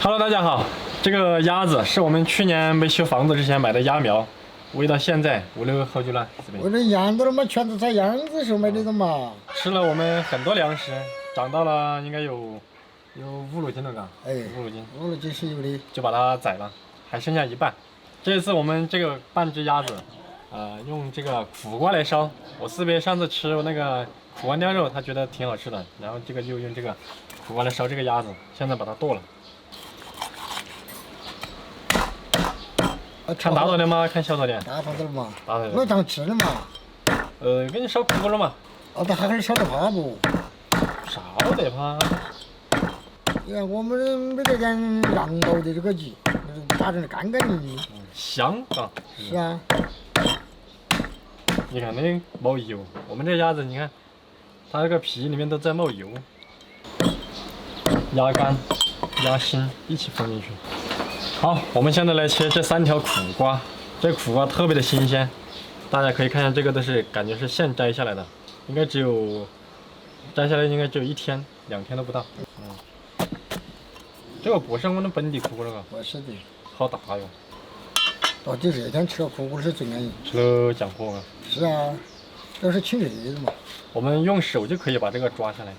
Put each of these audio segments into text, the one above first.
Hello， 大家好。这个鸭子是我们去年没修房子之前买的鸭苗，喂到现在5、6个好久了。我这养到了嘛，全是在养子时候买的了嘛。吃了我们很多粮食，长到了应该有5、6斤了，嘎。哎，5、6斤。5、6斤是有的。就把它宰了，还剩下一半。这一次我们这个半只鸭子，用这个苦瓜来烧。我四妹上次吃那个苦瓜酿肉，她觉得挺好吃的，然后这个就用这个苦瓜来烧这个鸭子，现在把它剁了。看大多点吗？看小多点？大方点嘛。大点。我当吃的嘛。给你烧苦了嘛？它还是烧得怕不？烧得怕。你看我们没得点羊毛的这个鸡，打成干干净净。香啊。是啊。你看那冒油，我们这鸭子，你看，它这个皮里面都在冒油。鸭肝、鸭心一起放进去。好，我们现在来切这3条苦瓜，这苦瓜特别的新鲜，大家可以看一下，这个都是感觉是现摘下来的，应该摘下来应该只有1天、2天都不到。这个不是我们本地苦瓜了吧？不是的，好大哟！到底热天吃了苦瓜是最安逸。吃了降火啊。是啊，都是清热的嘛。我们用手就可以把这个抓下来。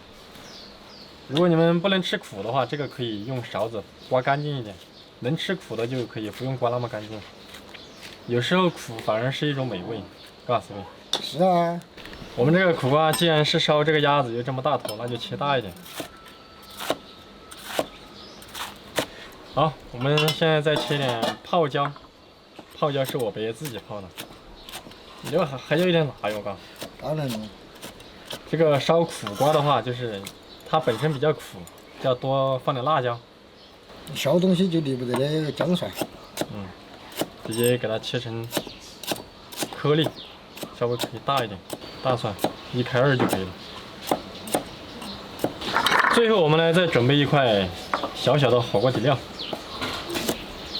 如果你们不能吃苦的话，这个可以用勺子刮干净一点。能吃苦的就可以不用刮那么干净。有时候苦反而是一种美味，告诉你。是啊。我们这个苦瓜既然是烧这个鸭子有这么大头，那就切大一点。好，我们现在再切点泡椒。泡椒是我别自己泡的。你这个还有一点辣哟，嘎。当然了。这个烧苦瓜的话，就是它本身比较苦，就要多放点辣椒。烧东西就离不得那个姜蒜。直接给它切成颗粒，稍微可以大一点，大蒜1开2就可以了。最后我们来再准备一块小小的火锅底料，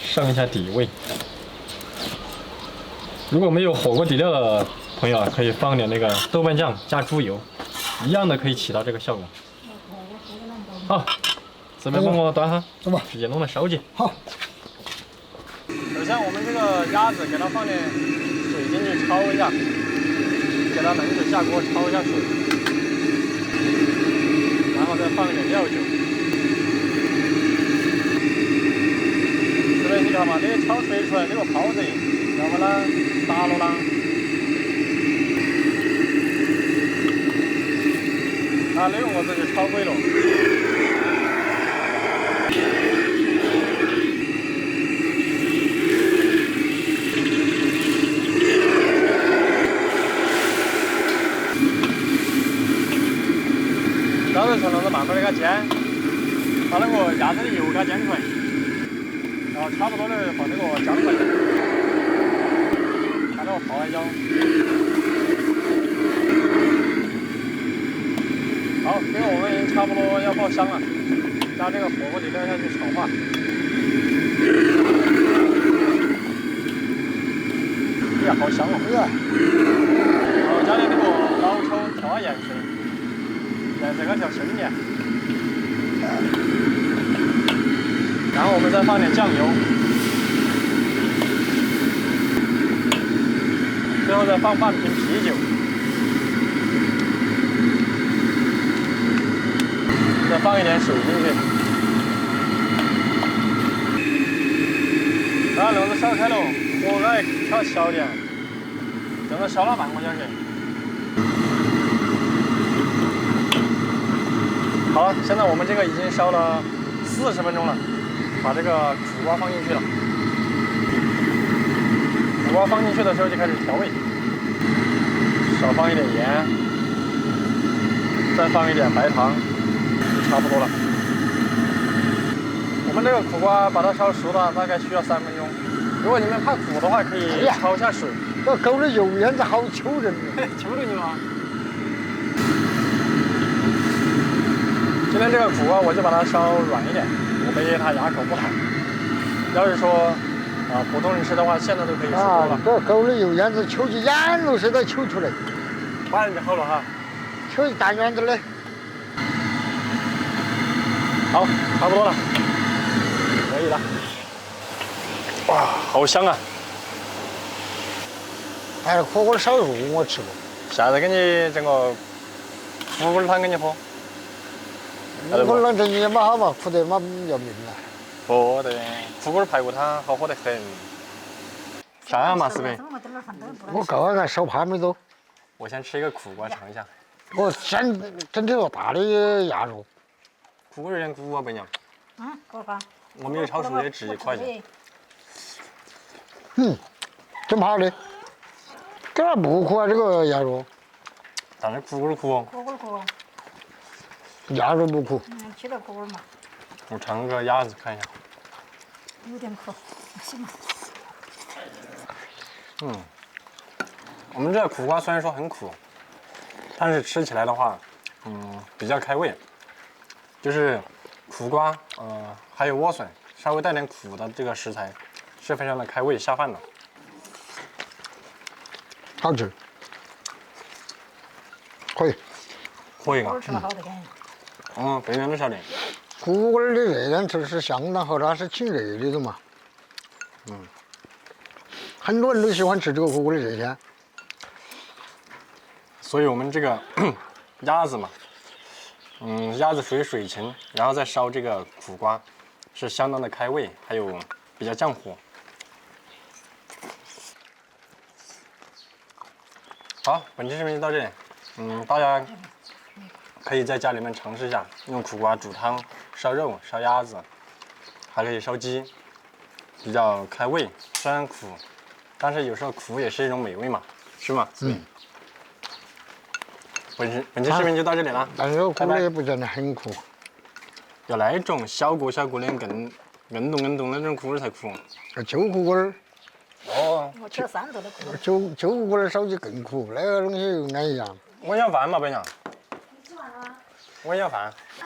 上一下底味。如果没有火锅底料的朋友可以放点那个豆瓣酱加猪油，一样的可以起到这个效果。好，师妹帮我端哈，走吧，直接弄来烧去。好。首先我们这个鸭子给它放点水进去焯一下，给它冷水下锅焯一下水，然后再放一点料酒。这边你看嘛，这个焯水出来这个泡子，要把它打了啦。那个我这就焯鬼了。烧热成了，慢慢的给它煎，把那个鸭子的油给它煎出来，然后差不多的放那个姜粉，看那个泡完椒。好，这个我们已经差不多要爆香了，加这个火锅底料下去炒化。哎呀，好香哦！是啊。然后加点那个老抽调下盐水。这个调深一点，然后我们再放点酱油，最后再放半瓶啤酒，再放一点水进去，把炉子烧开了，火再调小点，这个烧了半个小时。好了，现在我们这个已经烧了40分钟了，把这个苦瓜放进去了。苦瓜放进去的时候就开始调味，少放一点盐，再放一点白糖，就差不多了。我们这个苦瓜把它烧熟了，大概需要3分钟。如果你们怕苦的话，可以焯一下水。这狗的油烟子好求人，求着你了。今天这个苦瓜我就把它烧软一点，我没它牙口不好。要是说普通人吃的话，现在都可以吃多了。这狗的油烟子抽起眼露似的抽出来，马上就好了哈。抽大圆子的。好，差不多了。以了。哇，好香啊！哎，火锅烧肉我吃过，下次给你整个苦瓜汤给你喝。火锅汤这也蛮好嘛，苦得蛮要命啊。不对，苦瓜排骨汤好喝得很。啥样嘛，四贝？我够爱烧盘没多，我先吃一个苦瓜尝一下。我先整条大的鸭肉。苦瓜有点苦啊，伯娘。过吧。我们有超市的值1块钱。真好的，这儿不苦啊，这个鸭肉，但是苦瓜苦哦。苦苦。鸭肉不苦。吃点苦嘛。我尝个鸭子看一下。有点苦，行吧。我们这个苦瓜虽然说很苦，但是吃起来的话，比较开胃。就是苦瓜，还有莴笋，稍微带点苦的这个食材，是非常的开胃下饭的。好吃，可以。可以啊。吃了好得很。别人都晓得。苦瓜的热量值是相当好，它是清热的嘛。很多人都喜欢吃这个苦瓜的热天。所以我们这个鸭子嘛，鸭子属于水禽，然后再烧这个苦瓜，是相当的开胃，还有比较降火。好，本期视频就到这里。大家可以在家里面尝试一下，用苦瓜煮汤、烧肉、烧鸭子，还可以烧鸡，比较开胃。虽然苦，但是有时候苦也是一种美味嘛，是吗？本期视频就到这里了，但是苦的也不见得很苦。要那种小个的更硬动的那种苦儿才苦。酒苦瓜儿，我吃了3度的苦。酒苦瓜儿烧起更苦，那个东西又安一样。我要饭嘛，伯娘。你吃完了吗？我要饭。